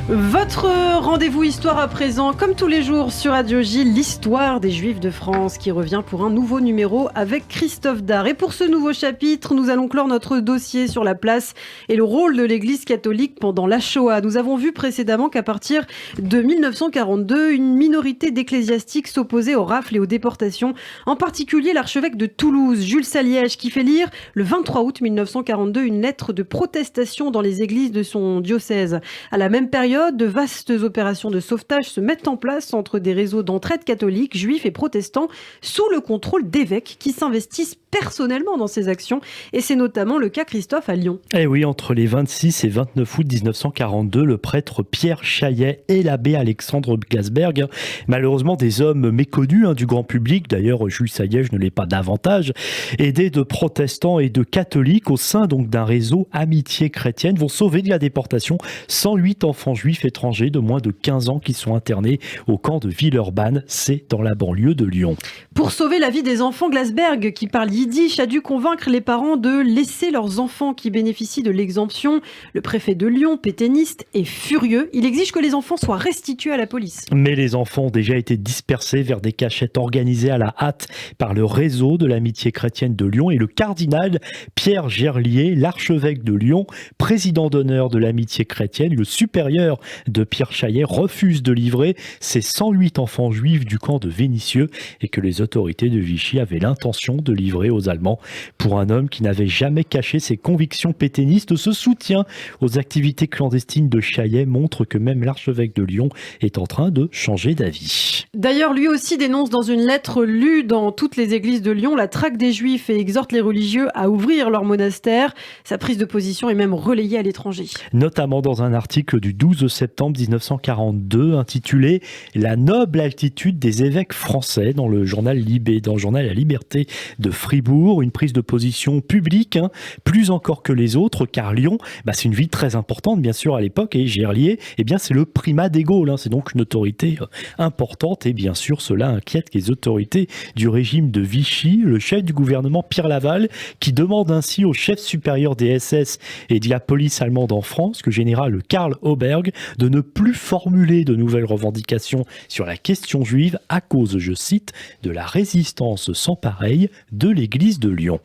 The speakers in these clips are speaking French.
Votre rendez-vous histoire à présent, comme tous les jours sur Radio J, l'histoire des Juifs de France qui revient pour un nouveau numéro avec Christophe Dard. Et pour ce nouveau chapitre, nous allons clore notre dossier sur la place et le rôle de l'Église catholique pendant la Shoah. Nous avons vu précédemment qu'à partir de 1942, une minorité d'ecclésiastiques s'opposait aux rafles et aux déportations, en particulier l'archevêque de Toulouse, Jules Saliège, qui fait lire le 23 août 1942 une lettre de protestation dans les églises de son diocèse. À la même période, de vastes opérations de sauvetage se mettent en place entre des réseaux d'entraide catholiques, juifs et protestants sous le contrôle d'évêques qui s'investissent personnellement dans ces actions. Et c'est notamment le cas, Christophe, à Lyon. Eh oui, entre les 26 et 29 août 1942, le prêtre Pierre Chaillet et l'abbé Alexandre Glasberg, malheureusement des hommes méconnus du grand public, d'ailleurs Jules Saliège ne l'est pas davantage, aidés de protestants et de catholiques au sein donc d'un réseau Amitié chrétienne, vont sauver de la déportation 108 enfants juifs étrangers de moins de 15 ans qui sont internés au camp de Villeurbanne, c'est dans la banlieue de Lyon. Pour sauver la vie des enfants, Glasberg, qui parle yiddish, a dû convaincre les parents de laisser leurs enfants qui bénéficient de l'exemption. Le préfet de Lyon, pétainiste, est furieux. Il exige que les enfants soient restitués à la police. Mais les enfants ont déjà été dispersés vers des cachettes organisées à la hâte par le réseau de l'Amitié chrétienne de Lyon et le cardinal Pierre Gerlier, l'archevêque de Lyon, président d'honneur de l'Amitié chrétienne, le supérieur de Pierre Chaillet, refuse de livrer ces 108 enfants juifs du camp de Vénissieux et que les autorités de Vichy avaient l'intention de livrer aux Allemands. Pour un homme qui n'avait jamais caché ses convictions pétainistes, ce soutien aux activités clandestines de Chaillet montre que même l'archevêque de Lyon est en train de changer d'avis. D'ailleurs, lui aussi dénonce dans une lettre lue dans toutes les églises de Lyon la traque des Juifs et exhorte les religieux à ouvrir leur monastère. Sa prise de position est même relayée à l'étranger. Notamment dans un article du 12 septembre 1942 intitulé « La noble altitude des évêques français » dans le journal La Liberté de Fribourg. Une prise de position publique, plus encore que les autres, car Lyon, c'est une ville très importante bien sûr à l'époque, et Gerlier, c'est le primat des Gaules, c'est donc une autorité importante, et bien sûr cela inquiète les autorités du régime de Vichy. Le chef du gouvernement Pierre Laval, qui demande ainsi au chef supérieur des SS et de la police allemande en France, le général Karl Auberg, de ne plus formuler de nouvelles revendications sur la question juive à cause, je cite, de la résistance sans pareille de l'église de Lyon.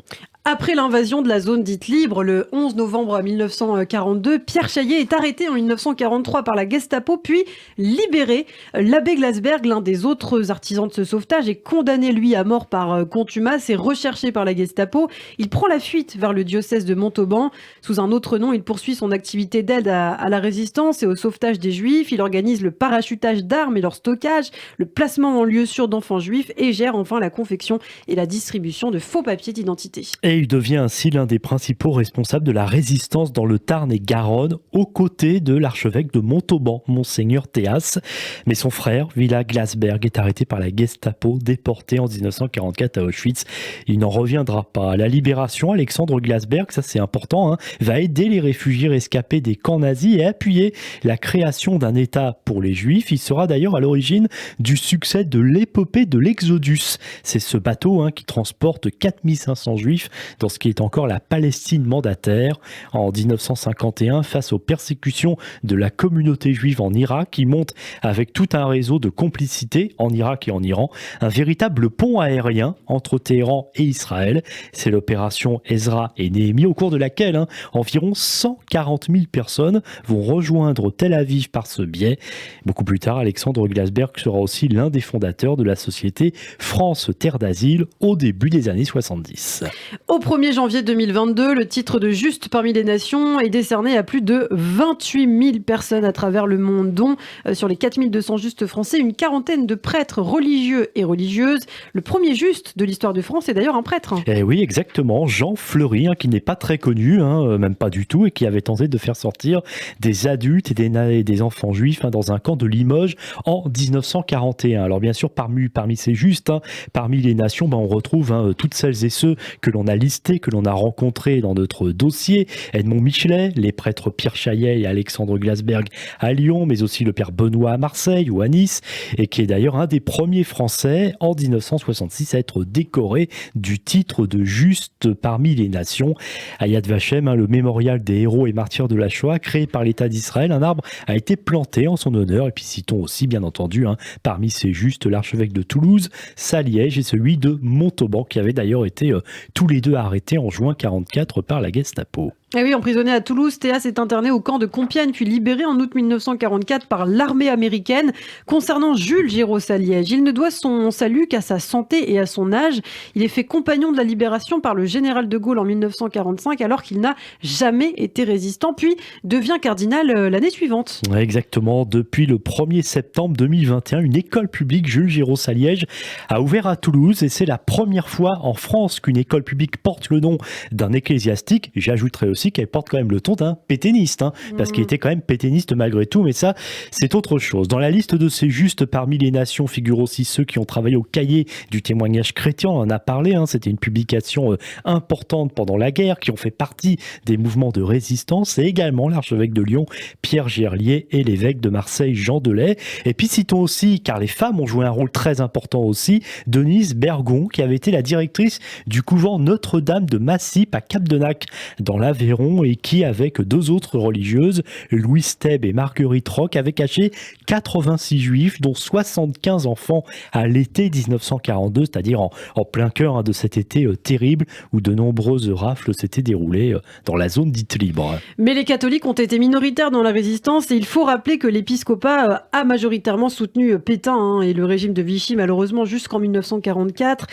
Après l'invasion de la zone dite libre, le 11 novembre 1942, Pierre Chaillet est arrêté en 1943 par la Gestapo, puis libéré. L'abbé Glasberg, l'un des autres artisans de ce sauvetage, est condamné, lui, à mort par contumace et recherché par la Gestapo. Il prend la fuite vers le diocèse de Montauban. Sous un autre nom, il poursuit son activité d'aide à la résistance et au sauvetage des Juifs. Il organise le parachutage d'armes et leur stockage, le placement en lieu sûr d'enfants juifs et gère enfin la confection et la distribution de faux papiers d'identité. Et il devient ainsi l'un des principaux responsables de la résistance dans le Tarn et Garonne, aux côtés de l'archevêque de Montauban, Monseigneur Théas. Mais son frère, Villa Glasberg, est arrêté par la Gestapo, déporté en 1944 à Auschwitz. Il n'en reviendra pas. À la libération, Alexandre Glasberg, ça c'est important, va aider les réfugiés rescapés des camps nazis et appuyer la création d'un État pour les Juifs. Il sera d'ailleurs à l'origine du succès de l'épopée de l'Exodus. C'est ce bateau qui transporte 4500 Juifs dans ce qui est encore la Palestine mandataire. En 1951, face aux persécutions de la communauté juive en Irak, il monte avec tout un réseau de complicité en Irak et en Iran, un véritable pont aérien entre Téhéran et Israël. C'est l'opération Ezra et Néhémie, au cours de laquelle environ 140 000 personnes vont rejoindre Tel Aviv par ce biais. Beaucoup plus tard, Alexandre Glasberg sera aussi l'un des fondateurs de la société France Terre d'Asile au début des années 70. Au 1er janvier 2022, le titre de Juste parmi les nations est décerné à plus de 28 000 personnes à travers le monde, dont sur les 4 200 justes français, une quarantaine de prêtres religieux et religieuses. Le premier juste de l'histoire de France est d'ailleurs un prêtre. Eh oui, exactement. Jean Fleury, qui n'est pas très connu, même pas du tout, et qui avait tenté de faire sortir des adultes et des enfants juifs dans un camp de Limoges en 1941. Alors bien sûr, parmi ces justes, parmi les nations, on retrouve toutes celles et ceux que l'on a listés que l'on a rencontrés dans notre dossier. Edmond Michelet, les prêtres Pierre Chaillet et Alexandre Glasberg à Lyon, mais aussi le père Benoît à Marseille ou à Nice, et qui est d'ailleurs un des premiers Français en 1966 à être décoré du titre de juste parmi les nations. À Yad Vashem, le mémorial des héros et martyrs de la Shoah, créé par l'État d'Israël, un arbre a été planté en son honneur. Et puis citons aussi, bien entendu, parmi ces justes, l'archevêque de Toulouse, Saliège et celui de Montauban, qui avaient d'ailleurs été tous les deux arrêtés en juin 1944 par la Gestapo. Et oui, emprisonné à Toulouse, Théas est interné au camp de Compiègne, puis libéré en août 1944 par l'armée américaine. Concernant Jules Giraud-Saliège, il ne doit son salut qu'à sa santé et à son âge. Il est fait compagnon de la libération par le général de Gaulle en 1945, alors qu'il n'a jamais été résistant, puis devient cardinal l'année suivante. Ouais, exactement. Depuis le 1er septembre 2021, une école publique Jules Giraud-Saliège a ouvert à Toulouse, et c'est la première fois en France qu'une école publique porte le nom d'un ecclésiastique. J'ajouterai aussi qu'elle porte quand même le ton d'un pétainiste, parce qu'il était quand même pétainiste malgré tout, mais ça, c'est autre chose. Dans la liste de ces justes parmi les nations figurent aussi ceux qui ont travaillé au cahier du témoignage chrétien, on en a parlé, c'était une publication importante pendant la guerre, qui ont fait partie des mouvements de résistance, et également l'archevêque de Lyon, Pierre Gerlier, et l'évêque de Marseille, Jean Delay. Et puis citons aussi, car les femmes ont joué un rôle très important aussi, Denise Bergon, qui avait été la directrice du couvent Notre-Dame de Massip à Cap-de-Nac, dans l'Aveyron, et qui, avec deux autres religieuses, Louise Thèbe et Marguerite Roch, avait caché 86 juifs, dont 75 enfants à l'été 1942, c'est-à-dire en plein cœur de cet été terrible où de nombreuses rafles s'étaient déroulées dans la zone dite libre. Mais les catholiques ont été minoritaires dans la résistance, et il faut rappeler que l'épiscopat a majoritairement soutenu Pétain et le régime de Vichy, malheureusement, jusqu'en 1944.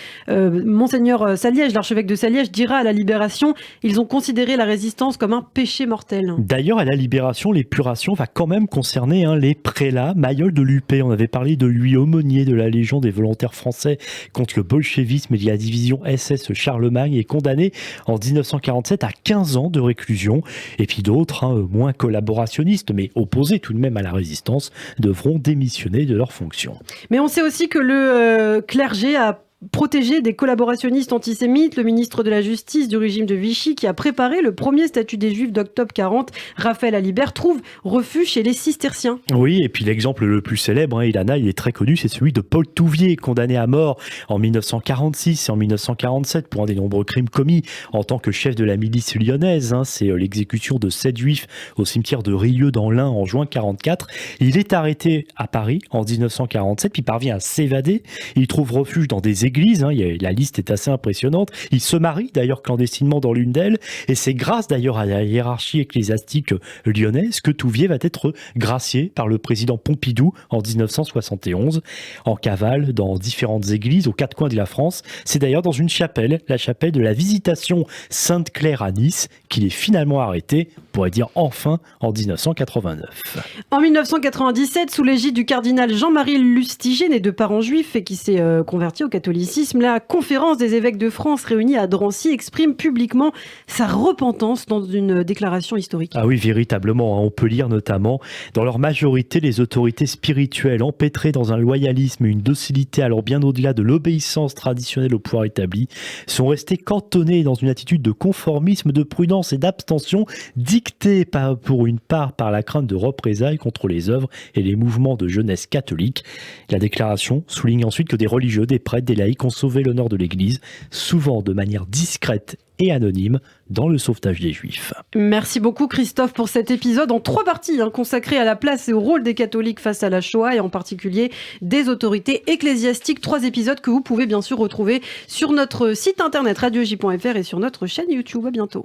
Monseigneur Saliège, l'archevêque de Saliège, dira à la Libération: ils ont considéré la résistance comme un péché mortel. D'ailleurs, à la Libération, l'épuration va quand même concerner les prélats. Mayol de Lupé, on avait parlé de lui, aumônier de la Légion des volontaires français contre le bolchevisme et de la division SS Charlemagne, est condamné en 1947 à 15 ans de réclusion. Et puis d'autres, moins collaborationnistes, mais opposés tout de même à la résistance, devront démissionner de leurs fonctions. Mais on sait aussi que le clergé a protégé des collaborationnistes antisémites. Le ministre de la Justice du régime de Vichy, qui a préparé le premier statut des Juifs d'octobre 40, Raphaël Alibert, trouve refuge chez les cisterciens. Oui, et puis l'exemple le plus célèbre, Ilana, il est très connu, c'est celui de Paul Touvier, condamné à mort en 1946 et en 1947 pour un des nombreux crimes commis en tant que chef de la milice lyonnaise. C'est l'exécution de 7 Juifs au cimetière de Rieux dans l'Ain en juin 1944. Il est arrêté à Paris en 1947, puis parvient à s'évader. Il trouve refuge dans des églises, la liste est assez impressionnante. Il se marie d'ailleurs clandestinement dans l'une d'elles, et c'est grâce d'ailleurs à la hiérarchie ecclésiastique lyonnaise que Touvier va être gracié par le président Pompidou en 1971, en cavale dans différentes églises aux quatre coins de la France. C'est d'ailleurs dans une chapelle, la chapelle de la Visitation Sainte-Claire à Nice, qu'il est finalement arrêté, on pourrait dire enfin, en 1989. En 1997, sous l'égide du cardinal Jean-Marie Lustiger, né de parents juifs et qui s'est converti au catholicisme, la conférence des évêques de France réunie à Drancy exprime publiquement sa repentance dans une déclaration historique. Ah oui, véritablement. On peut lire notamment: dans leur majorité, les autorités spirituelles, empêtrées dans un loyalisme et une docilité alors bien au-delà de l'obéissance traditionnelle au pouvoir établi, sont restées cantonnées dans une attitude de conformisme, de prudence et d'abstention, dictée pour une part par la crainte de représailles contre les œuvres et les mouvements de jeunesse catholique. La déclaration souligne ensuite que des religieux, des prêtres, des laïcs ont sauvé l'honneur de l'Église, souvent de manière discrète et anonyme, dans le sauvetage des Juifs. Merci beaucoup Christophe pour cet épisode en 3 parties consacré à la place et au rôle des catholiques face à la Shoah et en particulier des autorités ecclésiastiques. 3 épisodes que vous pouvez bien sûr retrouver sur notre site internet radioj.fr et sur notre chaîne YouTube. À bientôt.